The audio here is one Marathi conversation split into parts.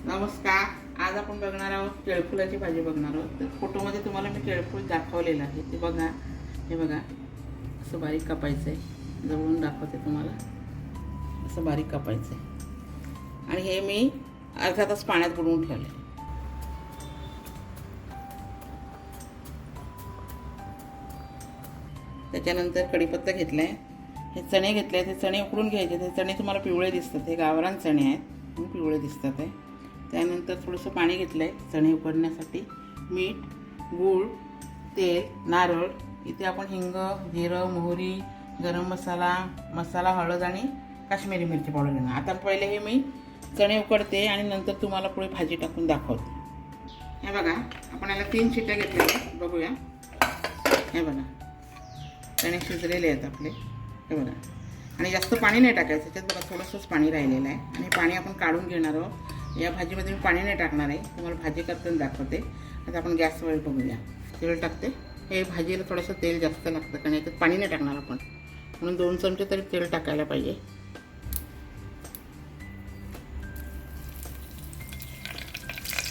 नमस्कार. आज आपण बघणार आहोत केळफुलाची भाजी बघणार आहोत. तर फोटोमध्ये तुम्हाला मी केळफूल दाखवलेलं आहे ते बघा. हे बघा, असं बारीक कापायचं आहे. जवळून दाखवते तुम्हाला. असं बारीक कापायचं आहे आणि हे मी अर्धा तास पाण्यात बुडवून ठेवले. त्याच्यानंतर कढीपत्ता घेतला आहे. हे चणे घेतले, ते चणे उकडून घ्यायचे. ते चणे तुम्हाला पिवळे दिसतात, हे गावरान चणे आहेत, पिवळे दिसतात आहे. त्यानंतर थोडंसं पाणी घेतलं आहे चणे उकडण्यासाठी. मीठ, गूळ, तेल, नारळ. इथे आपण हिंग, जिरं, मोहरी, गरम मसाला, हळद आणि काश्मीरी मिरची पावडर घेणार. आता पहिले हे मी चणे उकडते आणि नंतर तुम्हाला पुढे भाजी टाकून दाखवते. हे बघा, आपण याला 3 शिट्ट्या घेतलेल्या आहेत. बघूया. हे बघा, चणे शिजलेले आहेत आपले. हे बघा, आणि जास्त पाणी नाही टाकायचं त्याच्यात. बघा, थोडंसंच पाणी राहिलेलं आहे आणि पाणी आपण काढून घेणार आहोत. या भाजीमध्ये मी पाणी नाही टाकणार आहे, तुम्हाला भाजी करताना दाखवते. आता आपण गॅसवर बघूया. तेल टाकते. हे भाजीला थोडंसं तेल जास्त लागतं कारण याच्यात पाणी नाही टाकणार आपण, म्हणून 2 चमचे तरी तेल टाकायला पाहिजे.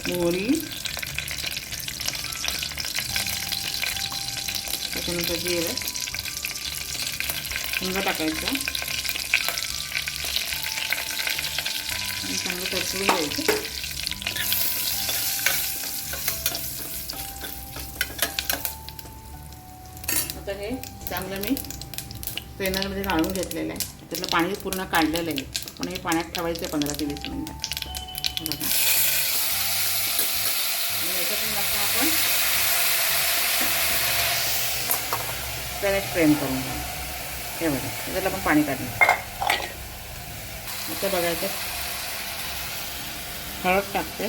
मोहरी, त्याच्यानंतर जिरं, हिंग टाकायचं आणि चांगलं परतून घ्यायचं. आता हे चांगलं मी स्ट्रेनरमध्ये गाळून घेतलेलं आहे. त्यातलं पाणी पूर्ण काढलेलं आहे, पण हे पाण्यात ठेवायचं आहे 15 ते 20 मिनिटं. बघा, आणि याच्यातून मस्त आपण त्याने स्ट्रेन करून घ्या. हे बघा, त्याच्यात आपण पाणी काढलं. आता बघायचं, हळद टाकते.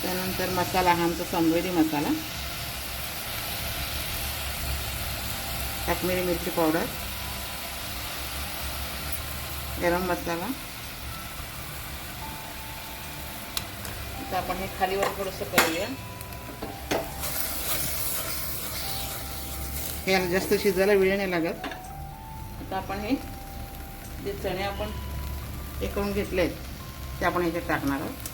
त्यानंतर मसाला, हा आमचा संवेदी मसाला, काश्मीरी मिरची पावडर, गरम मसाला. आता आपण हे खालीवर थोडंसं करूया. हे जास्त शिजायला वेळ नाही लागत. आता आपण हे जे चणे आपण हे करून घेतले आहेत ते आपण ह्याच्यात टाकणार आहोत.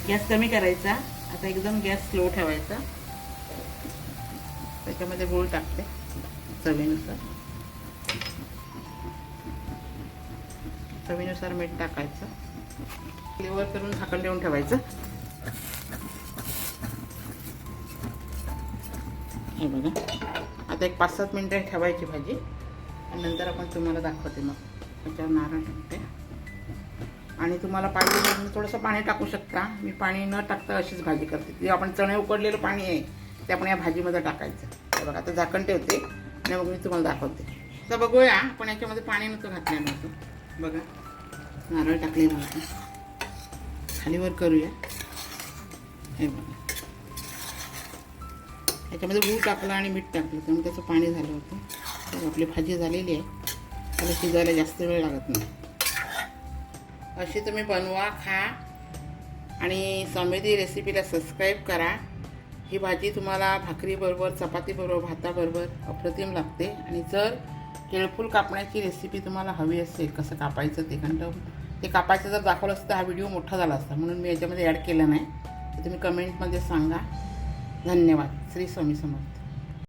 गॅस कमी करायचा. आता एकदम गॅस स्लो ठेवायचा. त्याच्यामध्ये गूळ टाकते चवीनुसार. चवीनुसार मीठ टाकायचं. फ्लेवर करून झाकण देऊन ठेवायचं. हे बघा, आता एक 5-7 मिनिटं ठेवायची भाजी आणि नंतर आपण तुम्हाला दाखवते. मग त्याच्यावर नारळ टाकते आणि तुम्हाला पाहिजे तर थोडंसं पाणी टाकू शकता. मी पाणी न टाकता अशीच भाजी करते. जे आपण चणे उकडलेलं पाणी आहे ते आपण या भाजीमध्ये टाकायचं. हे बघा, आता झाकण ठेवते आणि मग मी तुम्हाला दाखवते. तर बघूया, आपण याच्यामध्ये पाणी नव्हतं घातलं नव्हतं. बघा, नारळ टाकले नव्हतं. खालीवर करूया. हे बघा, याच्यामध्ये गूळ टाकला आणि मीठ टाकलं त्यामुळे त्याचं पाणी झालं होतं. तर आपली भाजी झालेली आहे. त्याला शिजायला जास्त वेळ लागत नाही. अशी तुम्ही बनवा, खा आणि समृद्धी रेसिपीला सबस्क्राईब करा. ही भाजी तुम्हाला भाकरीबरोबर, चपातीबरोबर, भाताबरोबर अप्रतिम लागते. आणि जर केळफूल कापण्याची रेसिपी तुम्हाला हवी असेल, कसं कापायचं ते कापायचं जर दाखवलं असतं हा व्हिडिओ मोठा झाला असता, म्हणून मी याच्यामध्ये ॲड केलं नाही. तर तुम्ही कमेंटमध्ये सांगा. धन्यवाद. श्री स्वामी समर्थ.